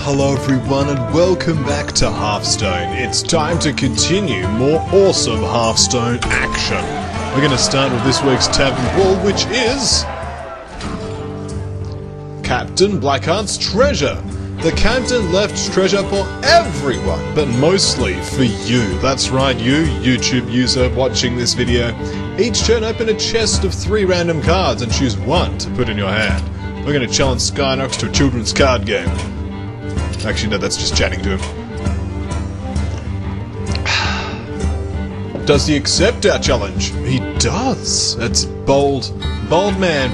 Hello everyone and welcome back to Hearthstone. It's time to continue more awesome Hearthstone action. We're going to start with this week's Tavern Brawl, which is Captain Blackheart's Treasure. The captain left treasure for everyone, but mostly for you. That's right, you, YouTube user watching this video. Each turn open a chest of 3 random cards and choose one to put in your hand. We're going to challenge Skynox to a children's card game. Actually, no, that's just chatting to him. Does he accept our challenge? He does. That's bold. Bold man.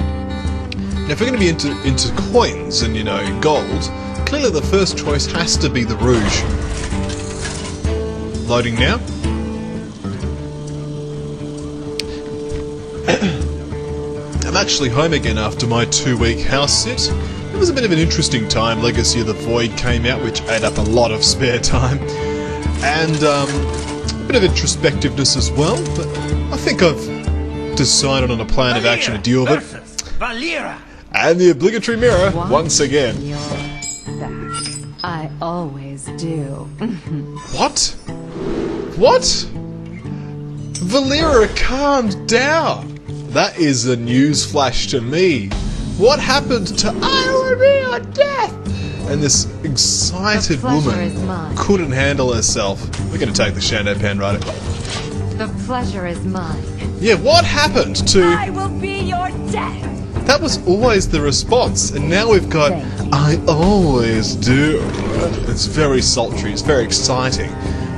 Now, if we're going to be into coins and, you know, gold, clearly the first choice has to be the Rouge. Loading now. I'm actually home again after my 2-week house sit. It was a bit of an interesting time. Legacy of the Void came out, which ate up a lot of spare time. And a bit of introspectiveness as well, but I think I've decided on a plan of action to deal with it. And the obligatory mirror, once again. I always do. What? What? Valera, calm down! That is a news flash to me. What happened to irony or death? And this excited woman couldn't handle herself. We're going to take the Shadow Pan Rider. The pleasure is mine. Yeah, what happened to... I will be your death! That was always the response, and now we've got I always do. It's very sultry, it's very exciting.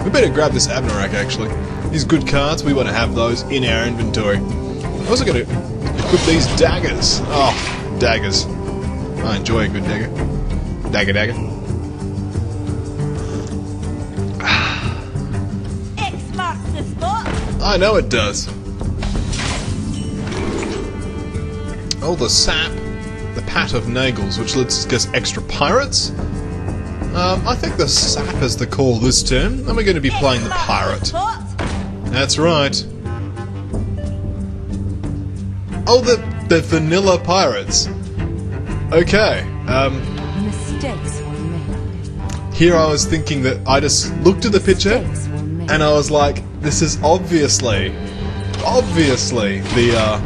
We better grab this Abnarak, actually. These good cards, we want to have those in our inventory. I'm also going to equip these daggers. Oh, daggers. I enjoy a good dagger. Dagger. X marks the spot. I know it does. Oh, the sap. The Pat of Nagels, which lets us get extra pirates. I think the sap is the call this turn, and we're going to be playing the pirate. That's right. Oh, the vanilla pirates. Okay. Mistakes were made. Here I was thinking that I just looked at the picture, and I was like, this is obviously the,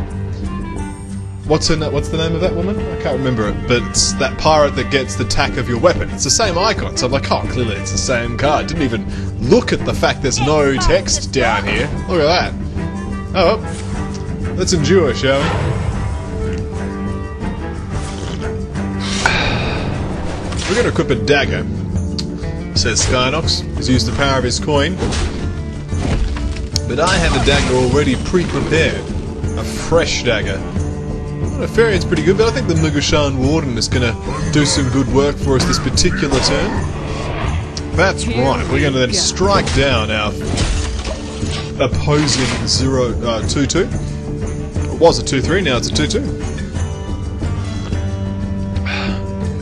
what's the name of that woman? I can't remember it, but it's that pirate that gets the tack of your weapon. It's the same icon, so I'm like, oh, clearly it's the same card. Didn't even look at the fact there's no text down here. Look at that. Oh, well, let's endure, shall we? We're going to equip a dagger, says Skynox. He's used the power of his coin. But I have a dagger already pre-prepared. A fresh dagger. Well, Farian's pretty good, but I think the Mugushan Warden is going to do some good work for us this particular turn. That's right, we're going to then strike down our opposing 2-2. It was a 2-3, now it's a 2-2.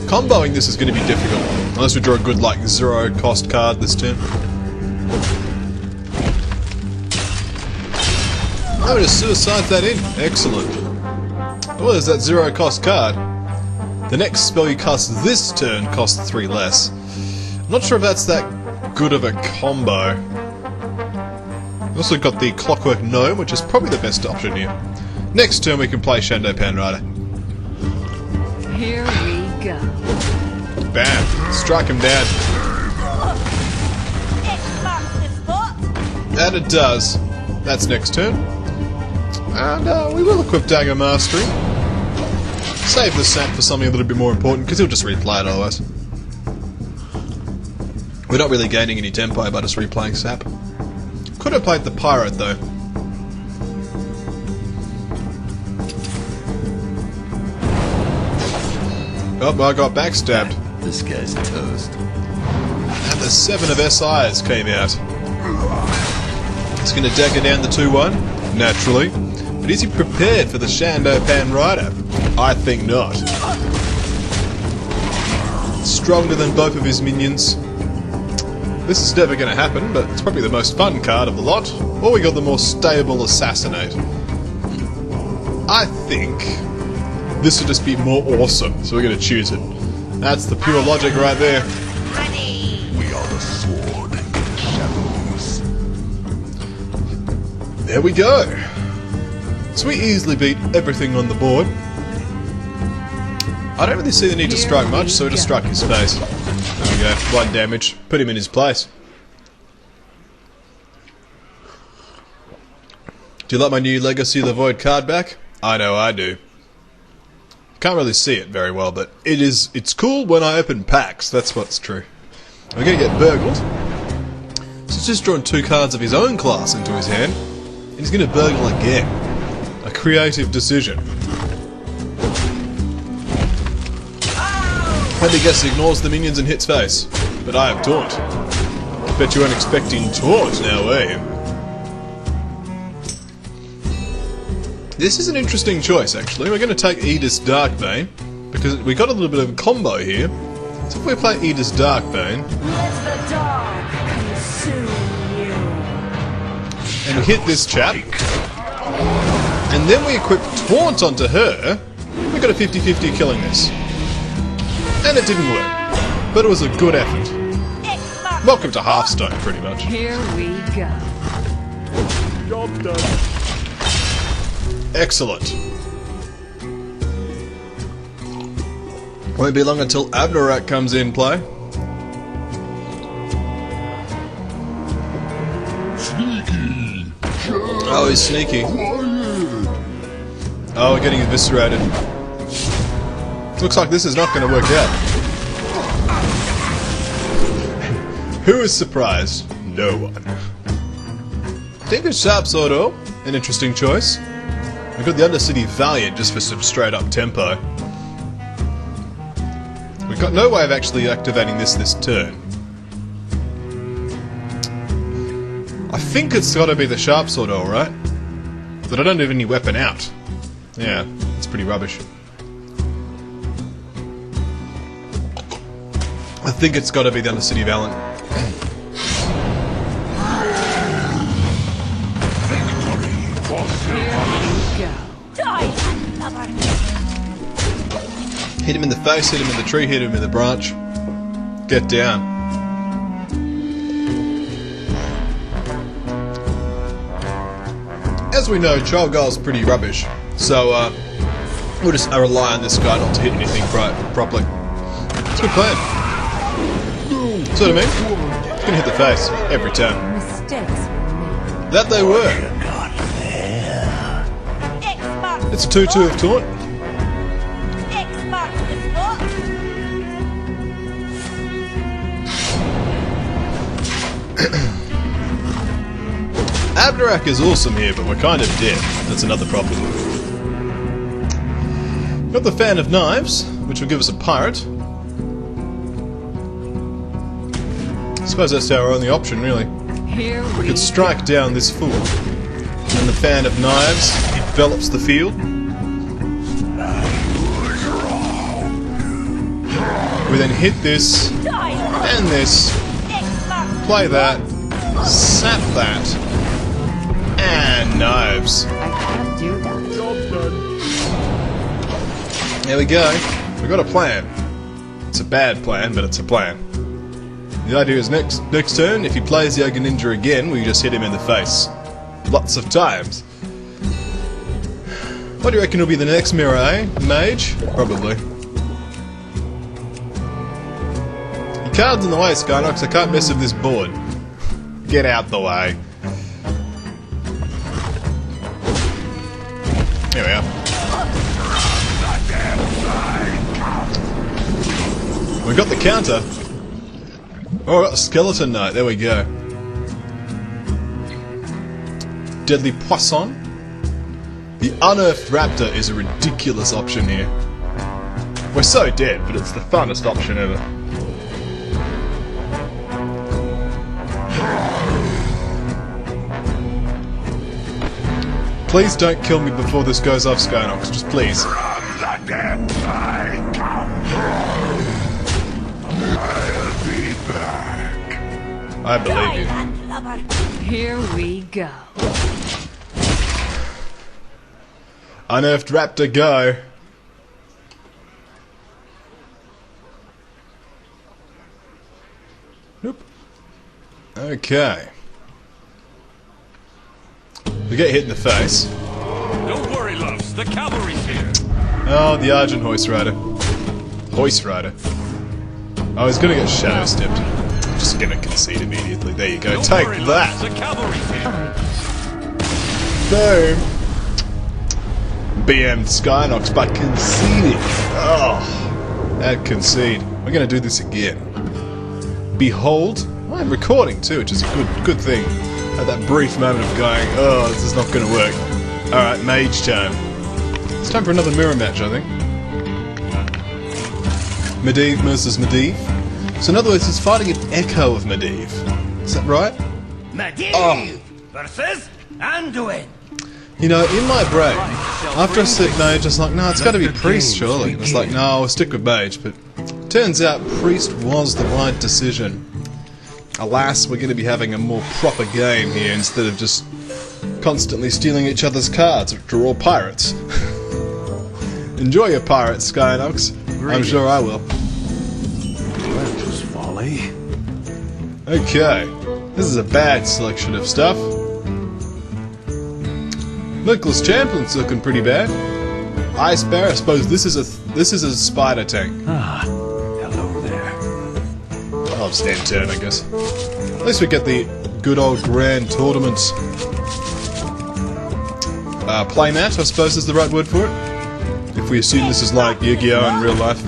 Comboing this is going to be difficult, unless we draw a good, like, 0-cost card this turn. I'm going to suicide that in. Excellent. Oh, there's that 0-cost card. The next spell you cast this turn costs 3 less. I'm not sure if that's that good of a combo. We've also got the Clockwork Gnome, which is probably the best option here. Next turn we can play Shadow Pan Rider. Here we go. Bam! Strike him down. X marks the spot. And it does. That's next turn. And we will equip Dagger Mastery. Save the sap for something a little bit more important, because he'll just replay it otherwise. We're not really gaining any tempo by just replaying sap. Could have played the pirate, though. Oh, I got backstabbed. This guy's toast. And the 7 of SIs came out. It's going to dagger down the 2-1, naturally. But is he prepared for the Shadow Pan Rider? I think not. Stronger than both of his minions. This is never going to happen, but it's probably the most fun card of the lot. Or we got the more stable Assassinate. I think this would just be more awesome, so we're going to choose it. That's the pure logic right there. There we go. So we easily beat everything on the board. I don't really see the need to strike much, so we just struck his face. There we go, 1 damage. Put him in his place. Do you like my new Legacy of the Void card back? I know I do. Can't really see it very well, but it's cool when I open packs, that's what's true. We're gonna get burgled. So he's just drawn 2 cards of his own class into his hand, and he's gonna burgle again. A creative decision. And I guess ignores the minions and hits face. But I have taunt. Bet you weren't expecting taunt now, eh? This is an interesting choice, actually. We're going to take Edith's Darkbane, because we got a little bit of a combo here. So if we play Edith's Darkbane, Let the dark consume you. and hit this chap, and then we equip Taunt onto her, we got a 50-50 killing this. And it didn't work, but it was a good effort. Welcome to Hearthstone, pretty much. Here we go. Job done. Excellent. Won't be long until Abnorak comes in play. Sneaky. Oh, he's sneaky. Oh, we're getting eviscerated. Looks like this is not going to work out. Who is surprised? No one. Think of Sharp Sword Orb, an interesting choice. We've got the Undercity Valiant just for some straight up tempo. We've got no way of actually activating this turn. I think it's got to be the Sharp Sword Orb, right? But I don't have any weapon out. Yeah, it's pretty rubbish. I think it's got to be the Undercity Valiant. Hit him in the face, hit him in the tree, hit him in the branch. Get down. As we know, Child Guile's pretty rubbish, so we'll just rely on this guy not to hit anything properly. It's a good plan. See what I mean? It's gonna hit the face every time. Mistakes were made. That they were. It's a 2-2 of taunt. X marks the spot. Abnorak is awesome here, but we're kind of dead. That's another problem. Got the Fan of Knives, which will give us a pirate. I suppose that's our only option, really. Here We could strike down this fool. And the Fan of Knives envelops the field. We then hit this, and this, play that, sap that, and knives. I can't do that. Job done. There we go. We got a plan. It's a bad plan, but it's a plan. The idea is next turn, if he plays the Ogre Ninja again, we just hit him in the face. Lots of times. What do you reckon will be the next mirror, eh? Mage? Probably. Your card's in the way, Skynox. I can't mess with this board. Get out the way. Here we are. We got the counter. Oh, we got the Skeleton Knight. There we go. Deadly Poisson. The Unearthed Raptor is a ridiculous option here. We're so dead, but it's the funnest option ever. Please don't kill me before this goes off, Skynox. Just please. I believe you. Here we go. Unearthed Raptor, go. Nope. Okay. We get hit in the face. Don't worry, loves. The cavalry's here. Oh, the Argent Hoist Rider. Hoist Rider. Oh, he's gonna get shadow stepped. Just gonna concede immediately. There you go. Don't Take worry, that! loves. The cavalry's here. Boom! BM'd Skynox by conceding. Oh, that concede. We're gonna do this again. Behold, I'm recording too, which is a good thing. At that brief moment of going, oh, this is not gonna work. Alright, mage time. It's time for another mirror match, I think. Medivh versus Medivh. So in other words, he's fighting an echo of Medivh. Is that right? Medivh versus Anduin. You know, in my brain, after I said mage, I was like, no, it's got to be priest, surely. It was like, no, I'll stick with mage. But turns out priest was the right decision. Alas, we're going to be having a more proper game here instead of just constantly stealing each other's cards, which are all pirates. Enjoy your pirates, Skynox. I'm sure I will. That was folly. Okay, this is a bad selection of stuff. Nicholas Champlin's looking pretty bad. Ice Bear, I suppose this is a spider tank. Ah, hello there. I'll stand turn, I guess. At least we get the good old grand tournament playmat, I suppose is the right word for it. If we assume this is like Yu-Gi-Oh! In real life.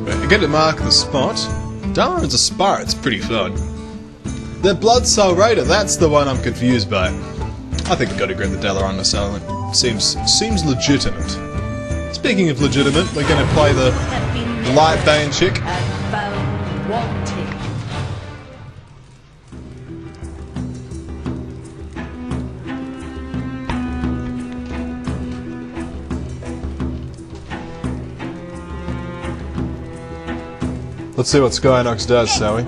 I get to mark the spot. Dalaran's Aspire, it's pretty fun. The Blood Soul Raider, that's the one I'm confused by. I think I've got to grab the Dalaran Assailant. Seems legitimate. Speaking of legitimate, we're going to play the Lightbane chick. Let's see what Skynox does, shall we?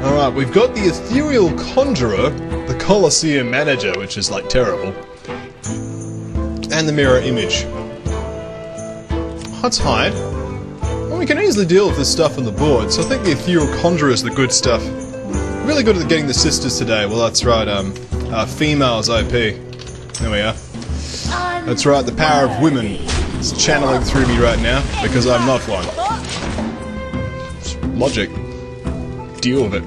Alright, we've got the Ethereal Conjurer, the Colosseum Manager, which is like terrible, and the Mirror Image. Let's hide. Well, we can easily deal with this stuff on the board, so I think the Ethereal Conjurer is the good stuff. Really good at getting the sisters today. Well, that's right, females OP. There we are. That's right, the power of women is channeling through me right now, because I'm not one. It's logic. Deal with it.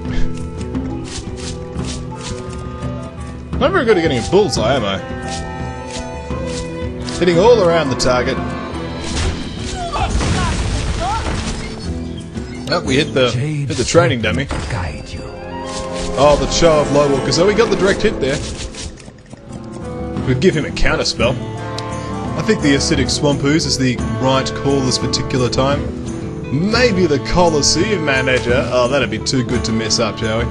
Not very good at getting a bullseye, am I? Hitting all around the target. Oh, we hit the training dummy. Guide you. Oh, the Show of Lowwalker. So we got the direct hit there. We'd give him a counterspell. I think the Acidic Swamp Ooze is the right call this particular time. Maybe the Colosseum Manager. Oh, that'd be too good to mess up, shall we?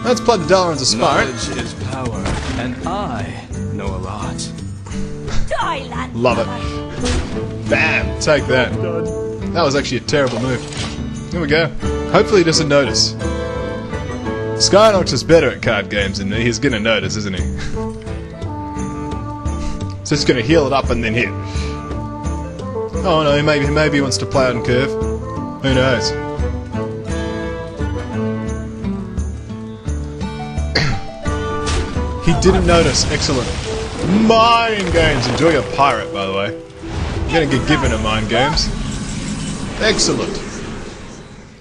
Let's play the Dalaran's Aspire. Knowledge is power, and I know a lot. Love it. Bam! Take that. That was actually a terrible move. Here we go. Hopefully he doesn't notice. Skynox is better at card games than me. He's gonna notice, isn't he? So he's gonna heal it up and then hit. Oh no, maybe he wants to play on curve. Who knows? He didn't notice. Excellent. Mind games. Enjoy your pirate, by the way. I'm gonna get given a mind games. Excellent.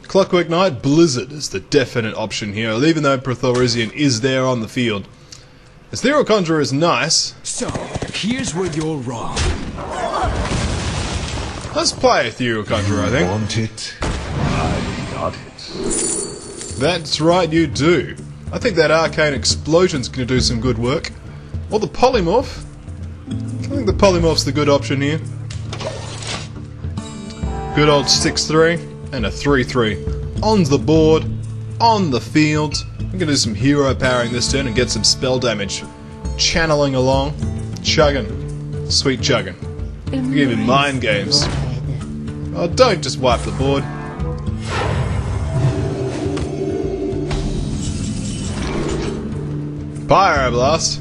Clockwork Knight Blizzard is the definite option here, even though Prothorisian is there on the field. Ethereal Conjurer is nice. So, here's where you're wrong. Let's play Ethereal Conjurer, I think. Want it? I got it. That's right, you do. I think that Arcane Explosion's going to do some good work. Or the Polymorph. I think the Polymorph's the good option here. Good old 6-3 and a 3-3. On the board, on the field. I'm going to do some hero powering this turn and get some spell damage. Channeling along. Chugging. Sweet chugging. Give him mind games. Oh, don't just wipe the board. Pyroblast.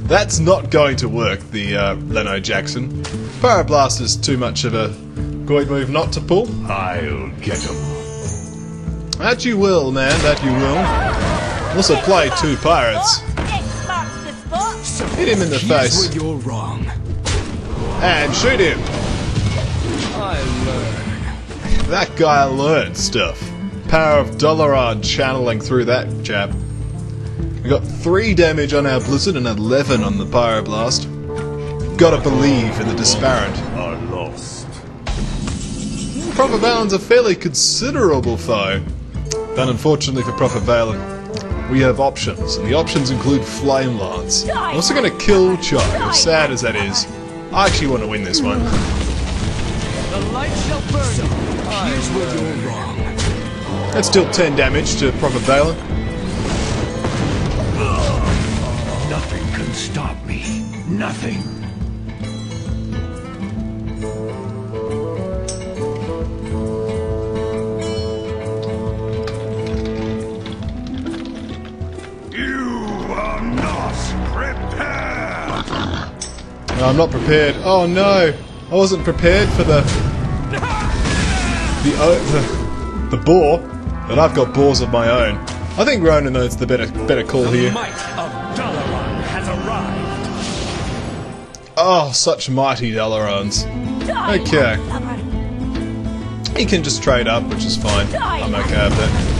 That's not going to work, the Leno Jackson. Pyroblast is too much of a Goid move not to pull. I'll get him. That you will, man, that you will. Also play 2 pirates. Hit him in the face. Here's where you're wrong. And shoot him. I learn. That guy learned stuff. Power of Dalaran channeling through that chap. We got 3 damage on our Blizzard and 11 on the Pyroblast. Gotta believe in the disparate. Are lost. Proper Valen's a fairly considerable foe. But unfortunately for Proper Valen, we have options, and the options include Flame Lance. I'm also gonna kill Choke, as sad as that is. I actually want to win this one. The light shall burn you. Here's where you're wrong. That's still 10 damage to Proper Valen. Nothing can stop me. Nothing. No, I'm not prepared. Oh no! I wasn't prepared for the boar, but I've got boars of my own. I think Ronan knows the better call here. The might of Dalaran has arrived. Oh, such mighty Dalarans. Okay. He can just trade up, which is fine. I'm okay with that.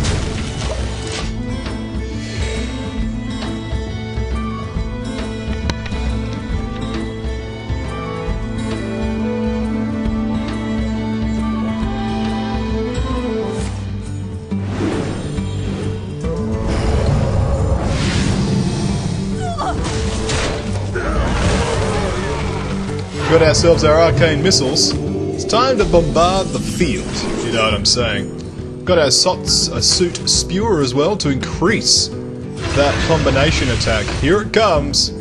Got ourselves our arcane missiles. It's time to bombard the field, if you know what I'm saying. Got our suit spewer as well to increase that combination attack. Here it comes.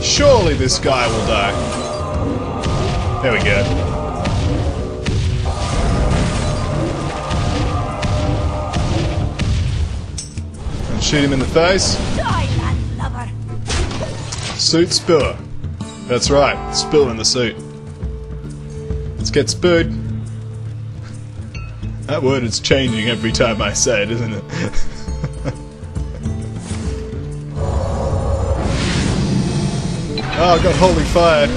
Surely this guy will die. There we go. And shoot him in the face. Suit spewer. That's right, spill in the suit. Let's get spewed. That word is changing every time I say it, isn't it? Oh, I got Holy Fire.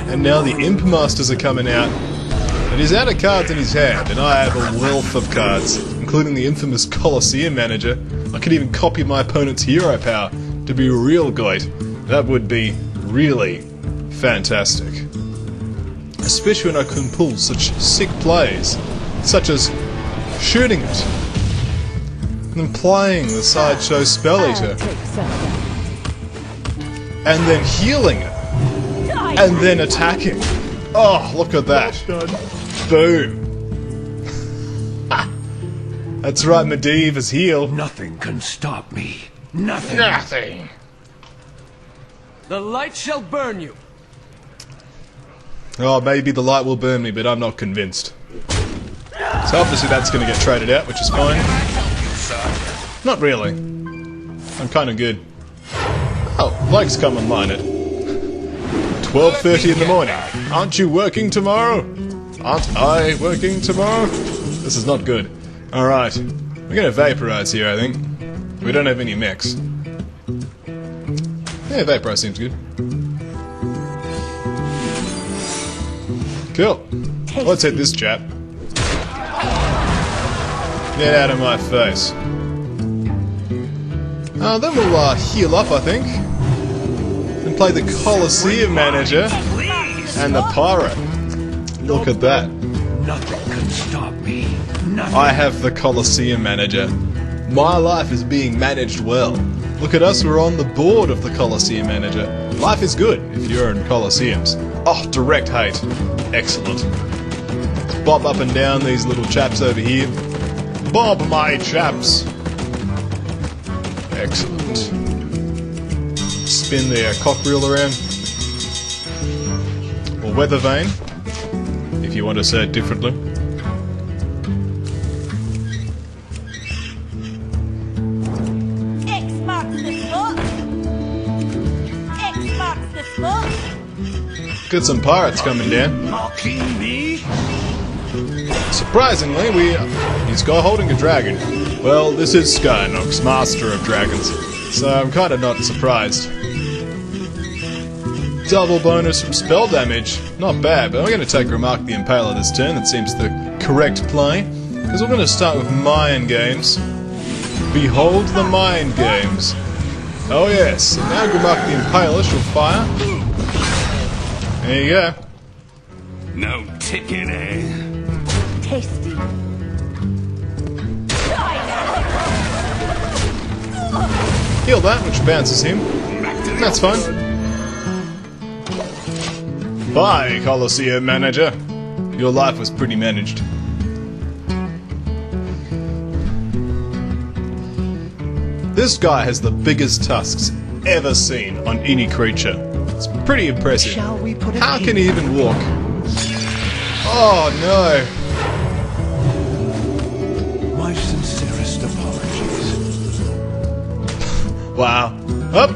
And now the Imp Masters are coming out. And he's out of cards in his hand, and I have a wealth of cards, including the infamous Colosseum Manager. I could even copy my opponent's hero power to be real great. That would be really fantastic. Especially when I can pull such sick plays, such as shooting it, and then playing the Sideshow Spell Eater, and then healing it, and then attacking. Oh, look at that. Boom. That's right, Medivh is healed. Nothing can stop me. Nothing. Nothing. The light shall burn you. Oh, maybe the light will burn me, but I'm not convinced. So obviously that's going to get traded out, which is fine. Not really. I'm kind of good. Oh, Blake's come online at 12:30 in the morning. Aren't you working tomorrow? Aren't I working tomorrow? This is not good. Alright. We're going to vaporize here, I think. We don't have any mechs. Yeah, vaporize seems good. Cool. Let's hit this chap. Get out of my face. Then we'll heal up, I think. And play the Colosseum Manager and the Pirate. Look at that. Nothing can stop me. Nothing. I have the Colosseum Manager. My life is being managed well. Look at us, we're on the board of the Colosseum Manager. Life is good if you're in Colosseums. Oh, direct hate. Excellent. Let's bob up and down these little chaps over here. Bob, my chaps! Excellent. Spin the cock reel around. Or weather vane, if you want to say it differently. Got some pirates coming down. Mocking me? Surprisingly, he's got holding a dragon. Well, this is Skynox, Master of Dragons, so I'm kind of not surprised. Double bonus from spell damage. Not bad, but I'm going to take Remark the Impaler this turn. That seems the correct play. Because we're going to start with Mind Games. Behold the Mind Games. Oh yes, and now Remark the Impaler shall fire. There you go. No ticket, eh? Tasty. Heal that, which bounces him. That's fine. Bye, Colosseum Manager. Your life was pretty managed. This guy has the biggest tusks ever seen on any creature. It's pretty impressive. Shall we put it How can he even walk? Oh no! My sincerest apologies. Wow. Up!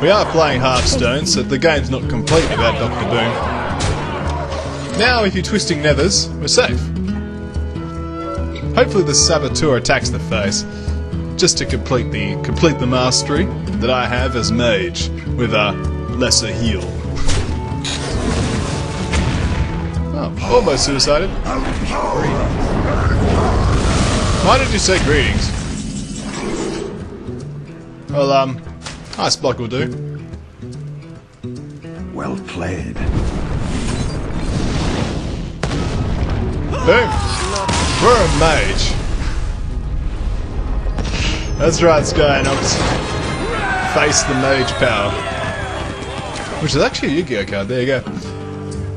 We are playing Hearthstone, so the game's not complete without Dr. Boom. Now, if you're twisting nethers, we're safe. Hopefully the Saboteur attacks the face, just to complete the mastery that I have as mage with a lesser heal. Oh, almost suicided. Why did you say greetings? Well, ice block will do. Well played. Boom! We're a mage. That's right, Skynox. Face the mage power. Which is actually a Yu-Gi-Oh card, there you go.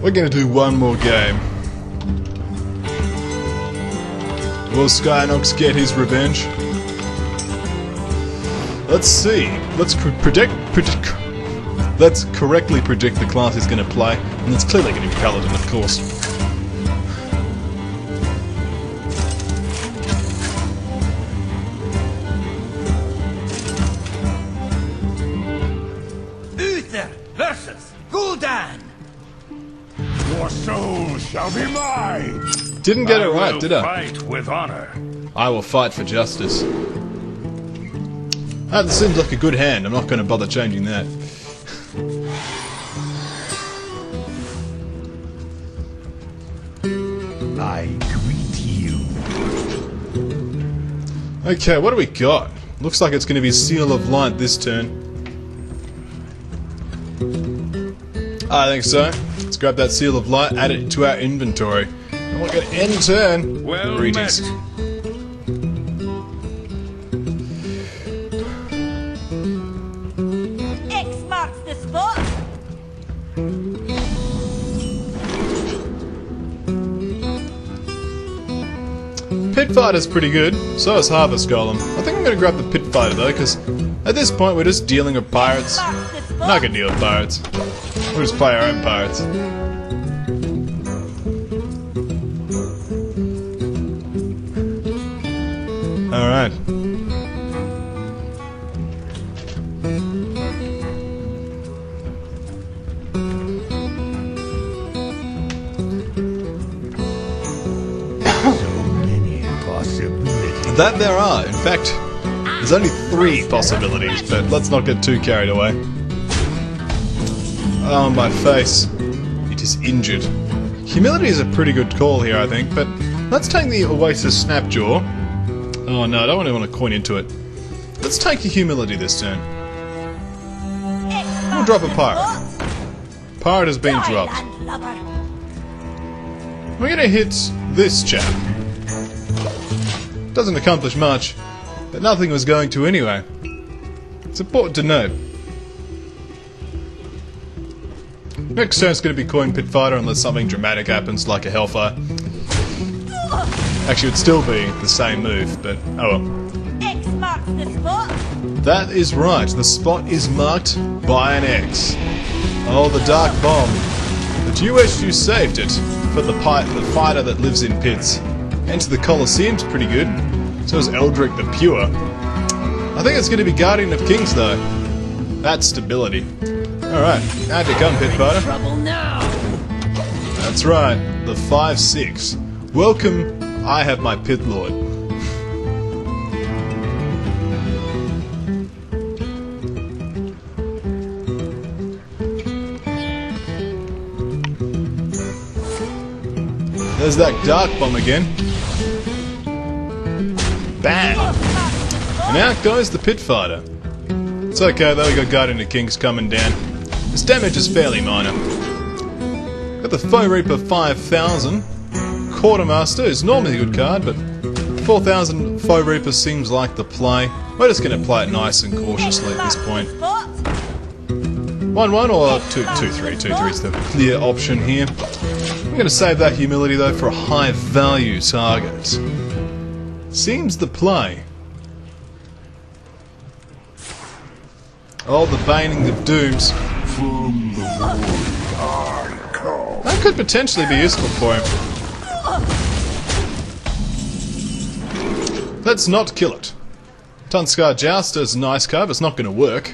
We're gonna do one more game. Will Skynox get his revenge? Let's see. Let's let's correctly predict the class he's gonna play, and it's clearly gonna be Paladin, of course. Versus Gul'dan. Your soul shall be mine. Didn't get it right, did I? Fight with honor. I will fight for justice. That seems like a good hand. I'm not going to bother changing that. I greet you. Okay, what do we got? Looks like it's going to be Seal of Light this turn. I think so. Let's grab that Seal of Light, add it to our inventory. And we're going to end turn. Well Greetings. met. X marks the spot. Pit Fighter's pretty good. So is Harvest Golem. I think I'm going to grab the Pit Fighter though, because at this point we're just dealing with pirates. Marks the spot. Not going to deal with pirates. We'll just play our own pirates. Alright. That there are. In fact, there's only 3 possibilities, but let's not get too carried away. Oh, my face. It is injured. Humility is a pretty good call here, I think, but let's take the Oasis Snapjaw. Oh no, I don't want to coin into it. Let's take the Humility this turn. We'll drop a Pirate. Pirate has been dropped. We're gonna hit this chap. Doesn't accomplish much, but nothing was going to anyway. It's important to note. Next turn's going to be Coin Pit Fighter unless something dramatic happens, like a Hellfire. Actually, it'd still be the same move, but oh well. X marks the spot. That is right, the spot is marked by an X. Oh, the Dark Bomb. But you wish you saved it for the fighter that lives in pits. Enter the Colosseum's pretty good. So is Eldrick the Pure. I think it's going to be Guardian of Kings, though. That's stability. Alright, how'd you come, Pit Fighter? Trouble now. That's right, the 5-6. Welcome, I have my Pit Lord. There's that Dark Bomb again. Bam! And out goes the Pit Fighter. It's okay though, we got Guardian of Kings coming down. This damage is fairly minor. Got the Foe Reaper 5000. Quartermaster is normally a good card, but 4000 Foe Reaper seems like the play. We're just going to play it nice and cautiously at this point. 1-1 or 2-3? 2-3 is the clear option here. I'm going to save that humility though for a high value target. Seems the play. Oh, the Baning of Dooms. From the void I come. That could potentially be useful for him. Let's not kill it. Tunskar Jouster is a nice card, but it's not going to work.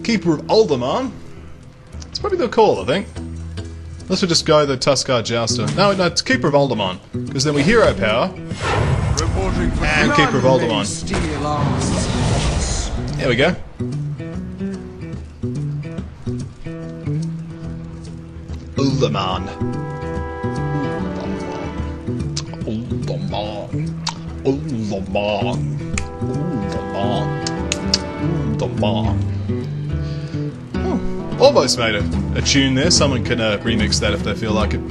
Keeper of Alderman. It's probably the call, I think. Let's just go the Tunskar Jouster. No, it's Keeper of Alderman, because then we hero power. And Keeper of Alderman. There we go. Alderman. Alderman. Alderman. Alderman. Oh, almost made a tune there. Someone can remix that if they feel like it.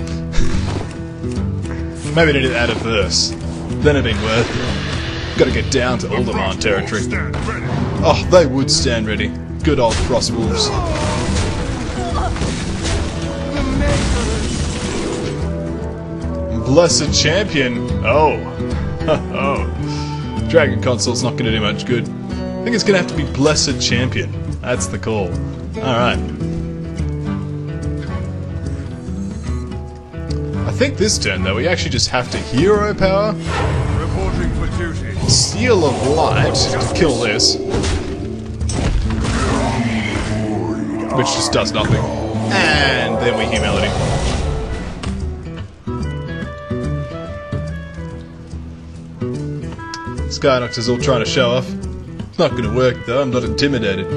Maybe they need to add a verse. Then it'd be worth it. Gotta get down to Alderman territory. Oh, they would stand ready. Good old Frostwolves. Blessed Champion. Oh. Oh. Dragon Console's not going to do much good. I think it's going to have to be Blessed Champion. That's the call. Alright. I think this turn, though, we actually just have to hero power. Reporting for duty. Seal of Light to kill this. Which just does nothing. And then we humility. Skynox is all trying to show off. It's not going to work though, I'm not intimidated.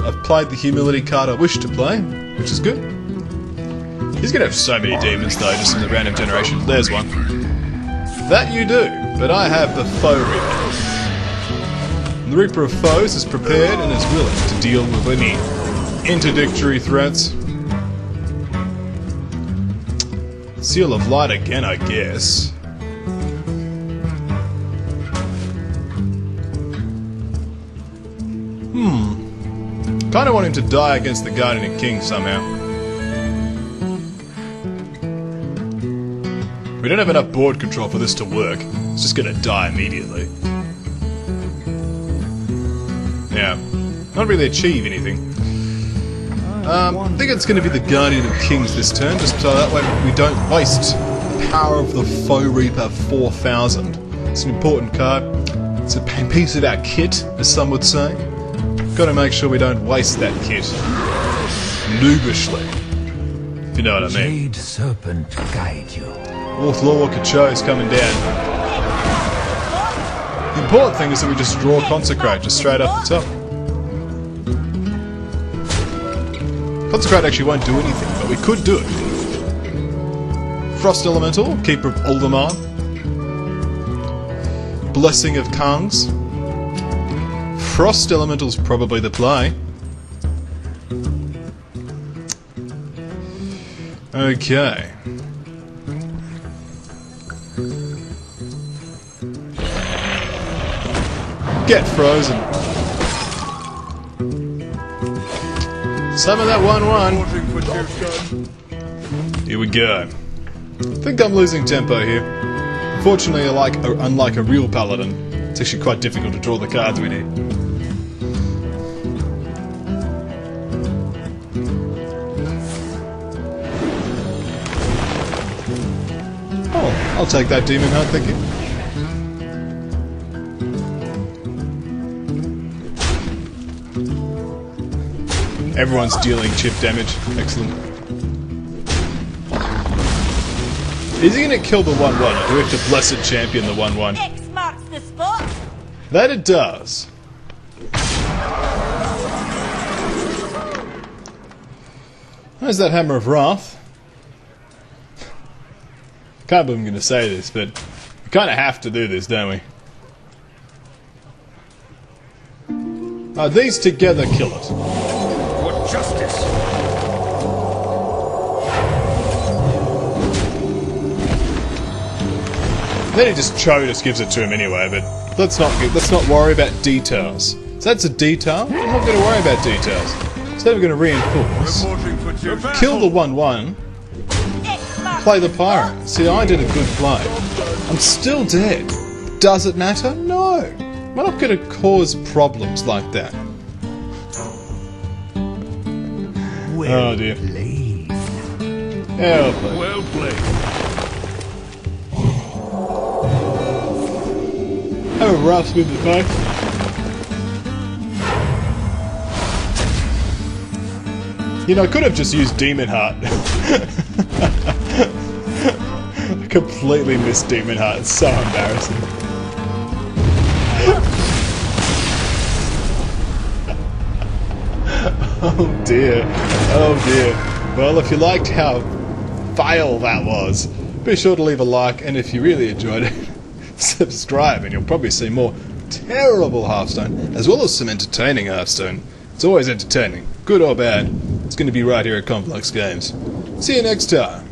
I've played the humility card I wish to play, which is good. He's going to have so many demons though, just in the random generation. There's one. That you do, but I have the Foe Reaper. And the Reaper of Foes is prepared and is willing to deal with any interdictory threats. Seal of Light again, I guess. Kind of want him to die against the Guardian of Kings somehow. We don't have enough board control for this to work. It's just gonna die immediately. Yeah. Not really achieve anything. I think it's gonna be the Guardian of Kings this turn, just so that way we don't waste the power of the Foe Reaper 4000. It's an important card. It's a piece of our kit, as some would say. Gotta make sure we don't waste that kit noobishly, if you know what I mean. Jade Serpent guide you. Orth Lawwalker Cho is coming down. The important thing is that we just draw Consecrate just straight up the top. Consecrate actually won't do anything, but we could do it. Frost Elemental, Keeper of Alderman. Blessing of Kangs. Frost Elemental's probably the play. Okay. Get frozen. Some of that 1-1. Here we go. I think I'm losing tempo here. Fortunately, unlike a real paladin, it's actually quite difficult to draw the cards we need. Oh, I'll take that Demon Hunt, thank you. Everyone's dealing chip damage. Excellent. Is he going to kill the 1-1, or do we have to Blessed Champion the 1-1? X marks the spot. That it does. There's that Hammer of Wrath. Can't believe I'm going to say this, but we kind of have to do this, don't we? These together kill it. For justice. Then he just gives it to him anyway, but let's not worry about details. So that's a detail. I'm not going to worry about details. Instead, we're going to reinforce. Reporting for duty. Kill the 1-1. Play the pirate. See, I did a good play. I'm still dead. Does it matter? No. We're not going to cause problems like that. Oh dear. Well played. Well played. Have a rough spin the face. You know, I could have just used Demon Heart. I completely missed Demon Heart. It's so embarrassing. Oh dear. Oh dear. Well, if you liked how fail that was, be sure to leave a like, and if you really enjoyed it, subscribe, and you'll probably see more terrible Hearthstone, as well as some entertaining Hearthstone. It's always entertaining, good or bad. It's going to be right here at KonfluxGames. See you next time.